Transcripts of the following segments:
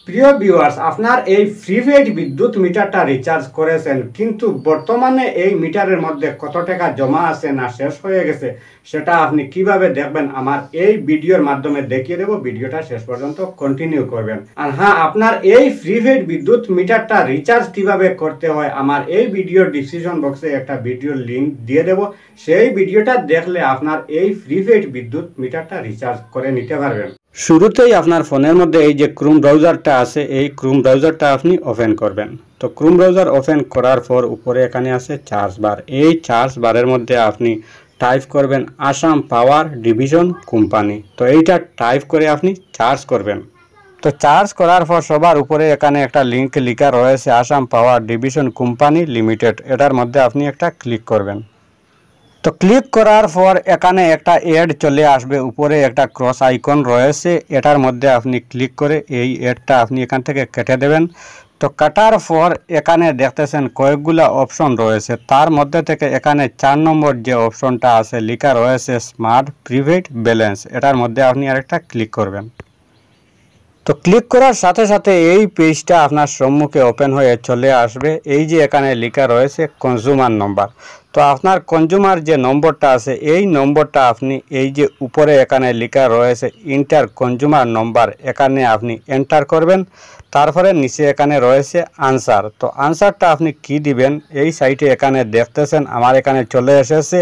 প্রিয় ভিউয়ার্স, আপনার এই প্রিপেইড বিদ্যুৎ মিটারটা রিচার্জ করেছেন, কিন্তু বর্তমানে এই মিটারের মধ্যে কত টাকা জমা আছে না শেষ হয়ে গেছে সেটা আপনি কিভাবে দেখবেন আমার এই ভিডিওর মাধ্যমে দেখিয়ে দেব। ভিডিওটা শেষ পর্যন্ত কন্টিনিউ করবেন। আর হ্যাঁ, আপনার এই প্রিপেইড বিদ্যুৎ মিটারটা রিচার্জ কিভাবে করতে হয় আমার এই ভিডিওর ডিসক্রিপশন বক্সে একটা ভিডিওর লিংক দিয়ে দেব। সেই ভিডিওটা দেখলে আপনার এই প্রিপেইড বিদ্যুৎ মিটারটা রিচার্জ করে নিতে পারবেন। শুরুতেই আপনার ফোনের মধ্যে এই যে ক্রোম ব্রাউজারটা আছে, এই ক্রোম ব্রাউজারটা আপনি ওপেন করবেন। তো ক্রোম ব্রাউজার ওপেন করার পর উপরে এখানে আছে চার্জ বার। এই চার্জ বারের মধ্যে আপনি টাইপ করবেন আসাম পাওয়ার ডিভিশন কোম্পানি। তো এইটা টাইপ করে আপনি চার্জ করবেন। তো চার্জ করার পর সবার উপরে এখানে একটা লিঙ্ক লেখা রয়েছে আসাম পাওয়ার ডিভিশন কোম্পানি লিমিটেড। এটার মধ্যে আপনি একটা ক্লিক করবেন। তো ক্লিক করার পর এখানে একটা অ্যাড চলে আসবে, উপরে একটা ক্রস আইকন রয়েছে, এটার মধ্যে আপনি ক্লিক করে এই অ্যাডটা আপনি এখান থেকে কেটে দেবেন। তো কাটার পর এখানে দেখতেছেন কয়েকগুলা অপশন রয়েছে, তার মধ্যে থেকে এখানে 4 নম্বর যে অপশনটা আছে লেখা রয়েছে স্মার্ট প্রিপেইড ব্যালেন্স, এটার মধ্যে আপনি আরেকটা ক্লিক করবেন। তো ক্লিক করার সাথে সাথে এই পেজটা আপনার সম্মুখে ওপেন হয়ে চলে আসবে। এই যে এখানে লেখা রয়েছে কনজিউমার নম্বর, তো আপনার কনজিউমার যে নম্বরটা আছে এই নম্বরটা আপনি এই যে উপরে এখানে লেখা রয়েছে ইন্টার কনজিউমার নম্বর, এখানে আপনি এন্টার করবেন। তারপরে নিচে এখানে রয়েছে আনসার। তো আনসারটা আপনি কি দিবেন, এই সাইটে এখানে দেখতেছেন আমার এখানে চলে এসেছে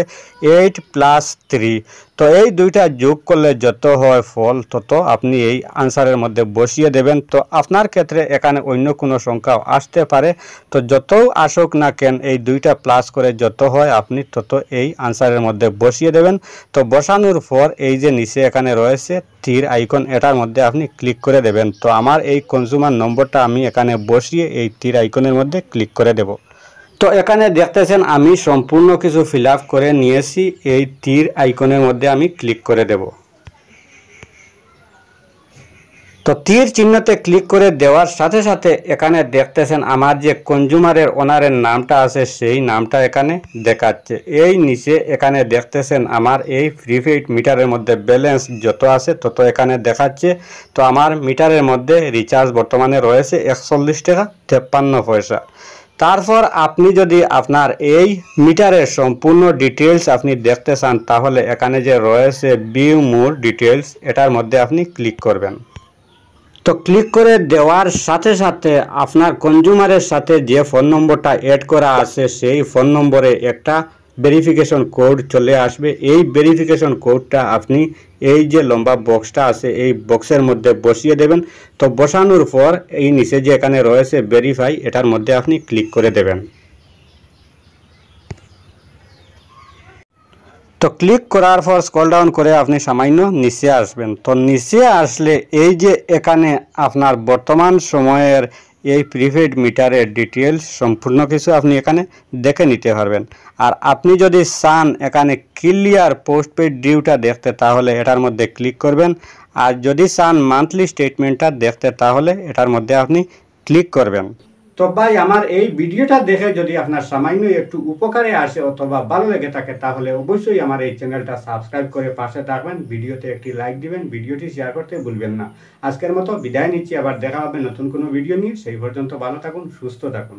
8 + 3। তো এই দুইটা যোগ করলে যত হয় ফল তত আপনি এই আনসারের মধ্যে বসিয়ে দেবেন। তো আপনার ক্ষেত্রে এখানে অন্য কোনো সংখ্যাও আসতে পারে, তো যতও আসুক না কেন এই দুইটা প্লাস করে যত হয় আপনি তত এই আনসারের মধ্যে বসিয়ে দেবেন। তো বসানোর পর এই যে নিচে এখানে রয়েছে তীর আইকন, এটার মধ্যে আপনি ক্লিক করে দেবেন। তো আমার এই কনজিউমার নম্বরটা আমি এখানে বসিয়ে এই তীর আইকনের মধ্যে ক্লিক করে দেব। তো এখানে দেখতেছেন আমি সম্পূর্ণ কিছু ফিল আপ করে নিয়েছি, এই তীর আইকনের মধ্যে আমি ক্লিক করে দেব। তো তীর চিহ্নতে ক্লিক করে দেওয়ার সাথে সাথে এখানে দেখতেছেন আমার যে কনজিউমারের ওনারের নামটা আছে সেই নামটা এখানে দেখাচ্ছে। এই নিচে এখানে দেখতেছেন আমার এই প্রিপেইড মিটারের মধ্যে ব্যালেন্স যত আছে তত এখানে দেখাচ্ছে। তো আমার মিটারের মধ্যে রিচার্জ বর্তমানে রয়েছে 41 টাকা 53 পয়সা। তারপর আপনি যদি আপনার এই মিটারের সম্পূর্ণ ডিটেলস আপনি দেখতে চান তাহলে এখানে যে রয়েছে ভিউ মোর ডিটেলস, এটার মধ্যে আপনি ক্লিক করবেন। তো ক্লিক করে দেওয়ার সাথে সাথে আপনার কনজিউমারের সাথে যে ফোন নম্বরটা অ্যাড করা আছে সেই ফোন নম্বরে একটা ভেরিফিকেশন কোড চলে আসবে। এই ভেরিফিকেশন কোডটা আপনি এই যে লম্বা বক্সটা আছে এই বক্সের মধ্যে বসিয়ে দেবেন। তো বসানোর পর এই নিচে যে এখানে রয়েছে ভেরিফাই, এটার মধ্যে আপনি ক্লিক করে দেবেন। তো ক্লিক করার পর স্ক্রল ডাউন করে আপনি সামান্য নিচে আসবেন। তো নিচে আসলে এই যে এখানে আপনার বর্তমান সময়ের এই প্রিপেইড মিটারের ডিটেলস সম্পূর্ণ কিছু আপনি এখানে দেখে নিতে পারবেন। আর আপনি যদি চান এখানে ক্লিয়ার পোস্টপেড ডিউটা দেখতে তাহলে এটার মধ্যে ক্লিক করবেন। আর যদি চান মান্থলি স্টেটমেন্টটা দেখতে তাহলে এটার মধ্যে আপনি ক্লিক করবেন। তো ভাই, আমার এই ভিডিওটা দেখে যদি আপনার সামান্য একটু উপকারে আসে অথবা ভালো লেগে থাকে তাহলে অবশ্যই আমার এই চ্যানেলটা সাবস্ক্রাইব করে পাশে থাকবেন, ভিডিওতে একটি লাইক দিবেন, ভিডিওটি শেয়ার করতে ভুলবেন না। আজকের মতো বিদায় নিচ্ছি, আবার দেখা হবে নতুন কোনো ভিডিও নিয়ে। সেই পর্যন্ত ভালো থাকুন, সুস্থ থাকুন।